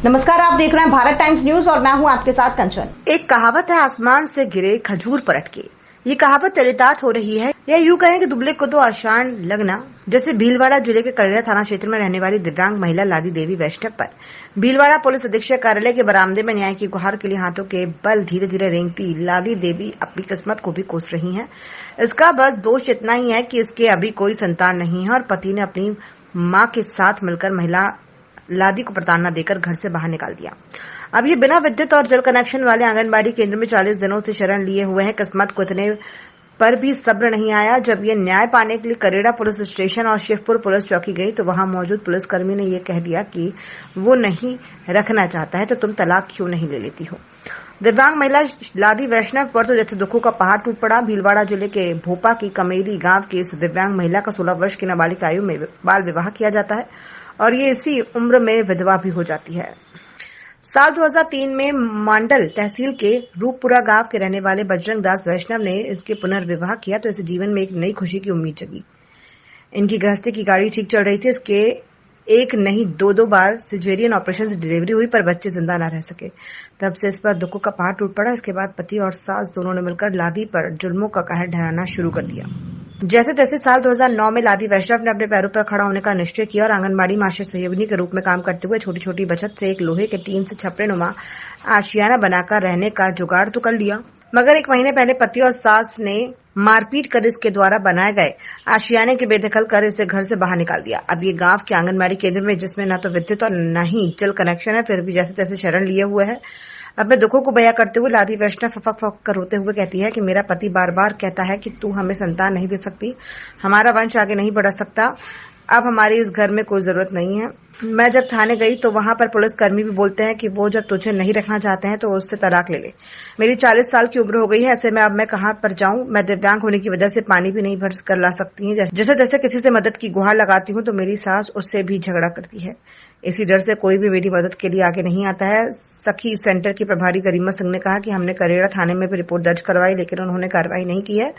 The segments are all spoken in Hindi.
नमस्कार, आप देख रहे हैं भारत टाइम्स न्यूज और मैं हूं आपके साथ कंचन। एक कहावत है, आसमान से गिरे खजूर पलट के। ये कहावत चरितार्थ हो रही है या यूं कहें कि दुबले को तो आसान लगना। जैसे भीलवाड़ा जिले के करेड़ा थाना क्षेत्र में रहने वाली दिव्यांग महिला लादी देवी वैष्णव पर भीलवाड़ा पुलिस अधीक्षक कार्यालय के बरामदे में न्याय की गुहार के लिए हाथों के बल धीरे धीरे रेंगती लादी देवी अपनी किस्मत को भी कोस रही हैं। इसका बस दोष इतना ही है कि इसके अभी कोई संतान नहीं है और पति ने अपनी मां के साथ मिलकर महिला लादी को प्रताड़ना देकर घर से बाहर निकाल दिया। अब ये बिना विद्युत और जल कनेक्शन वाले आंगनबाड़ी केंद्र में 40 दिनों से शरण लिए हुए हैं। किस्मत को इतने पर भी सब्र नहीं आया। जब ये न्याय पाने के लिए करेड़ा पुलिस स्टेशन और शिवपुर पुलिस चौकी गई तो वहां मौजूद पुलिसकर्मी ने ये कह दिया कि वो नहीं रखना चाहता है तो तुम तलाक क्यों नहीं ले लेती हो। दिव्यांग महिला लादी वैष्णव पर तो जैसे दुखों का पहाड़ टूट पड़ा। भीलवाड़ा जिले के भोपा की कमेरी गांव की इस दिव्यांग महिला का 16 वर्ष की नाबालिग आयु में बाल विवाह किया जाता है और ये इसी उम्र में विधवा भी हो जाती है। साल 2003 में मांडल तहसील के रूपपुरा गांव के रहने वाले बजरंग दास वैष्णव ने इसके पुनर्विवाह किया तो इस जीवन में एक नई खुशी की उम्मीद जगी। इनकी गृहस्थी की गाड़ी ठीक चल रही थी। इसके एक नहीं दो बार सिजेरियन ऑपरेशन से डिलीवरी हुई पर बच्चे जिंदा न रह सके। तब से इस पर दुखों का पहाड़ टूट पड़ा। इसके बाद पति और सास दोनों ने मिलकर लादी पर जुल्मों का कहर ढहाना शुरू कर दिया। जैसे तैसे साल 2009 में लादी वैष्णव ने अपने पैरों पर खड़ा होने का निश्चय किया और आंगनबाड़ी में आशा सहयोगिनी के रूप में काम करते हुए छोटी छोटी बचत से एक लोहे के टीन से छपरे नुमा आशियाना बनाकर रहने का जुगाड़ तो कर लिया, मगर एक महीने पहले पति और सास ने मारपीट कर इसके द्वारा बनाए गए आशियाने के बेदखल कर इसे घर से बाहर निकाल दिया। अब ये गांव के आंगनबाड़ी केंद्र में जिसमें न तो विद्युत और न ही जल कनेक्शन है फिर भी जैसे तैसे शरण लिए हुए है। अपने दुखों को बयां करते हुए लादी वैष्णव फक फक कर रोते हुए कहती है कि मेरा पति बार बार कहता है कि तू हमें संतान नहीं दे सकती, हमारा वंश आगे नहीं बढ़ा सकता, अब हमारी इस घर में कोई जरूरत नहीं है। मैं जब थाने गई तो वहां पर पुलिसकर्मी भी बोलते हैं कि वो जब तुझे नहीं रखना चाहते हैं तो उससे तलाक ले ले। मेरी 40 साल की उम्र हो गई है, ऐसे में अब मैं कहां पर जाऊं। मैं दिव्यांग होने की वजह से पानी भी नहीं भर कर ला सकती हूँ। जैसे जैसे किसी से मदद की गुहार लगाती हूँ तो मेरी सास उससे भी झगड़ा करती है। इसी डर से कोई भी मेरी मदद के लिए आगे नहीं आता है। सखी सेंटर की प्रभारी गरिमा सिंह ने कहा कि हमने करेड़ा थाने में भी रिपोर्ट दर्ज करवाई लेकिन उन्होंने कार्रवाई नहीं की है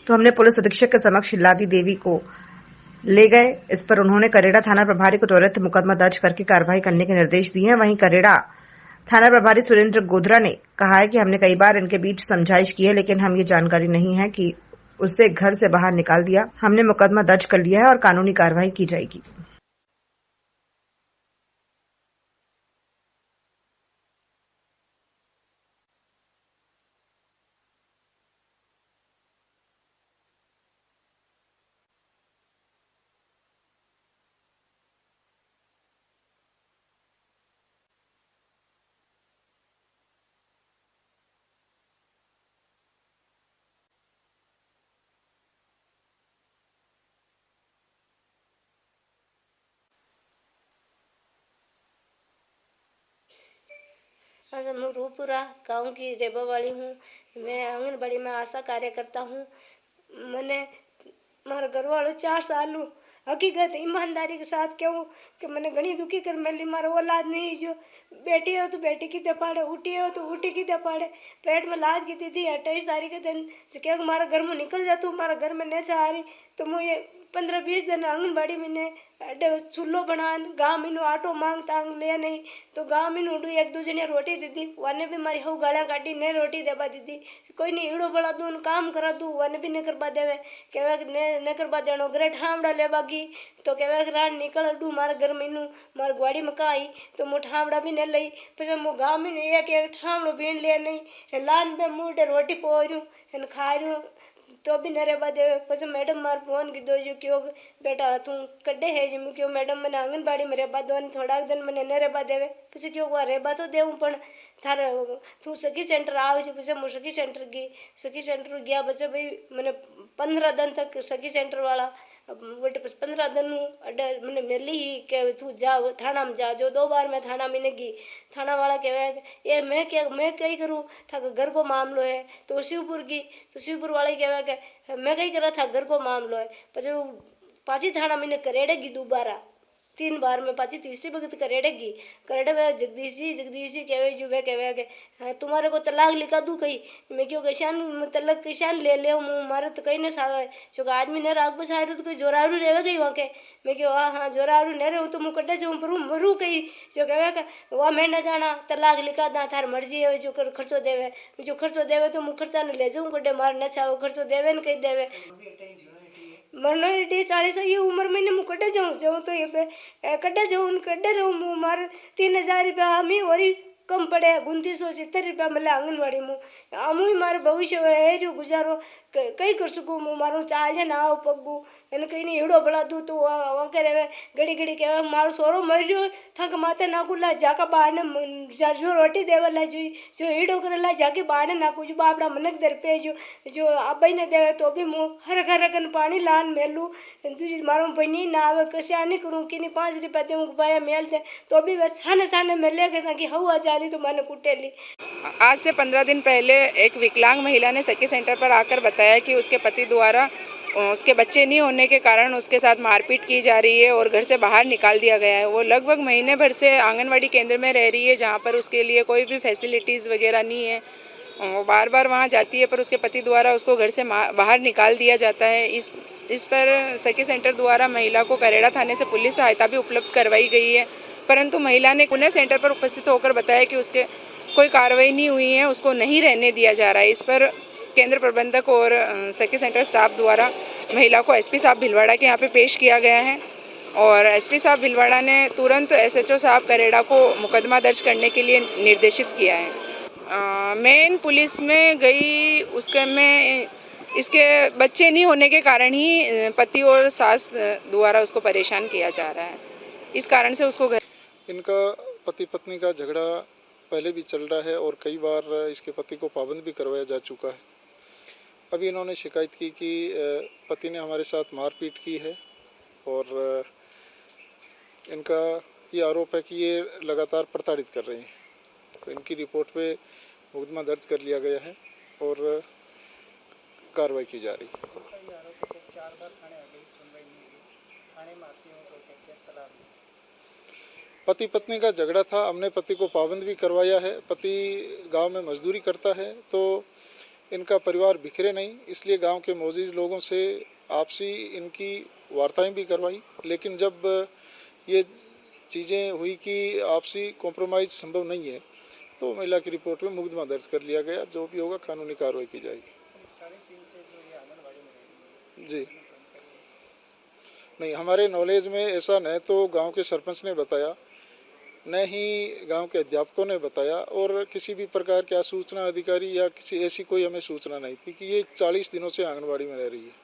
तो हमने पुलिस अधीक्षक के समक्ष लादी देवी को ले गए। इस पर उन्होंने करेड़ा थाना प्रभारी को त्वरित मुकदमा दर्ज करके कार्रवाई करने के निर्देश दिए हैं। वहीं करेड़ा थाना प्रभारी सुरेंद्र गोधरा ने कहा है कि हमने कई बार इनके बीच समझाइश की है लेकिन हम ये जानकारी नहीं है कि उसे घर से बाहर निकाल दिया। हमने मुकदमा दर्ज कर लिया है और कानूनी कार्रवाई की जाएगी। हाँ सर, मैं रूपपुरा गांव की रेबा वाली हूँ। मैं आंगनबाड़ी में आशा कार्य करता हूँ। मैंने मारा घर वालों 4 साल हूँ हकीकत ईमानदारी के साथ कहूँ कि मैंने घनी दुखी कर मिली। मारा औलाद नहीं जो बेटी हो तो बेटी की दपाड़े, उठी हो तो उठी की दपाड़े, पेट में लाद की दीदी 28 तारीख के दिन से क्या मारा घर में निकल जाता हूँ। मारा घर में नहीं आ रही तो मुझे 15-20 दिन आंगनबाड़ी में चूल्हो बनान गाँव में आटो मांग तांग ले नहीं तो गाँव में उड़ू एक दूजे ने रोटी दीदी वाने भी मारी हो गाला काटी ने रोटी देवा दीदी कोई नहीं ईड़ो बड़ा दूँ काम करा दूँ वाने भी नहीं करवा देवे कहवा ने करवा देनो घरे ठामड़ा लेवागी तो कहवा रान निकल डू मारे घर में मारे ग्वाड़ी में आई तो मु ठामड़ा भी नहीं लई પછી मु गाँव में एक ठामड़ो बीन ले नहीं लान पे मुँह रोटी पोरूँ खा रू तो भी न रेबा देवे। પછી मैडम मार फोन कीधो जो क्यों बेटा तू कड्डे है जी क्यों मैडम मैंने आंगनबाड़ी में रेबा दो थोड़ा दिन मैंने न रेबा देवे। પછી क्यों वो रेबा तो देव पण थारे तू सखी सेंटर आओ जो। પછી मु सखी सेंटर गई, सखी सेंटर गया बच्चे भाई मैंने 15 दिन तक सखी सेंटर वाला बट 15 दिन अड्डा मैंने मिली ही के तू जा थाना में जा जो 2 बार मैं थाना में गई। थाना वाला कहे ये मैं कहीं करूँ था घर को मामलो है तो शिवपुर की तो शिवपुर वाले कहे कि मैं कहीं करा था घर को मामलो है। પછી पाची थाना मैंने करेड़े की दोबारा 3 बार में पाची तीसरी वक्त करेड़ेगी करेड़े वे जगदीश जी कहवे जो वे कहवे के तुम्हारे को तलाक लिखा दूँ कही मैं क्यों किसान तलाक किसान ले ले मारे तो कहीं न सावे जो आदमी ने राग बसाए तो कोई जोरारू रहे गई वहाँ के मैं क्यों हाँ जोरारू न रहे तो मुँह कड्डे जाऊँ पर मरू कही जो कहवे के वह मैं न जाना तलाक लिखा दा थार मर्जी है जो खर्चो देवे जो खर्चो देवे तो मुँह खर्चा न ले जाऊँ कड्डे मार न चाहो खर्चो देवे न कही देवे मरना 40 ये उम्र में मुँह कड्डे जाऊँ तो ये कड्डे जाऊँ कड्डे रहूँ मुँह मार 3000 रुपया हमें और कम पड़े 2970 रुपया मिले आंगनवाड़ी मुँह अमू ही मारे भविष्य है रो गुजारो कई कर सकूँ मुँह मारूँ चाल ना आओ पगू एने कहीं नहीं एड़ो बड़ा दूँ तो वहाँ करे घड़ी घड़ी कहे मारो सोरो मर रहा थक माते नाकू ला जाका बाहर ने जो रोटी देवे ला जो एड़ो करे ला जाके बाहर नाकू जो बापड़ा मनक दर पे जो अब ने देवे तो भी मुँह हर घर पानी लान मेलू तुझे मारो बनी ना आवे कशा नहीं करूँ कि नहीं 5 रुपया दूँ बाया मेल दे तो भी बस छाने छाने मेले के ताकि हवा जा रही तो मैंने कुटेली। आज से 15 दिन पहले एक विकलांग महिला ने सखी सेंटर पर आकर बताया कि उसके पति द्वारा उसके बच्चे नहीं होने के कारण उसके साथ मारपीट की जा रही है और घर से बाहर निकाल दिया गया है। वो लगभग महीने भर से आंगनवाड़ी केंद्र में रह रही है जहाँ पर उसके लिए कोई भी फैसिलिटीज़ वगैरह नहीं है। वो बार बार वहाँ जाती है पर उसके पति द्वारा उसको घर से बाहर निकाल दिया जाता है। इस पर सखी सेंटर द्वारा महिला को करेड़ा थाने से पुलिस सहायता भी उपलब्ध करवाई गई है, परंतु महिला ने पुणे सेंटर पर उपस्थित होकर बताया कि उसके कोई कार्रवाई नहीं हुई है, उसको नहीं रहने दिया जा रहा है। इस पर केंद्र प्रबंधक और सखी सेंटर स्टाफ द्वारा महिला को एसपी साहब भीलवाड़ा के यहाँ पे पेश किया गया है और एसपी साहब भीलवाड़ा ने तुरंत एसएचओ साहब करेड़ा को मुकदमा दर्ज करने के लिए निर्देशित किया है। मैं पुलिस में गई उसके में इसके बच्चे नहीं होने के कारण ही पति और सास द्वारा उसको परेशान किया जा रहा है, इस कारण से उसको इनका पति पत्नी का झगड़ा पहले भी चल रहा है और कई बार इसके पति को पाबंद भी करवाया जा चुका है। अभी इन्होंने शिकायत की कि पति ने हमारे साथ मारपीट की है और इनका ये आरोप है कि ये लगातार प्रताड़ित कर रहे हैं। तो इनकी रिपोर्ट पे मुकदमा दर्ज कर लिया गया है और कार्रवाई की जा रही है। पति पत्नी का झगड़ा था, हमने पति को पाबंद भी करवाया है। पति गांव में मजदूरी करता है तो इनका परिवार बिखरे नहीं, इसलिए गांव के मौजूद लोगों से आपसी इनकी वार्ताएं भी करवाई, लेकिन जब ये चीज़ें हुई कि आपसी कॉम्प्रोमाइज़ संभव नहीं है तो महिला की रिपोर्ट में मुकदमा दर्ज कर लिया गया। जो भी होगा कानूनी कार्रवाई की जाएगी। जी नहीं, हमारे नॉलेज में ऐसा न तो गांव के सरपंच ने बताया, न ही गांव के अध्यापकों ने बताया और किसी भी प्रकार की सूचना अधिकारी या किसी ऐसी कोई हमें सूचना नहीं थी कि ये 40 दिनों से आंगनबाड़ी में रह रही है।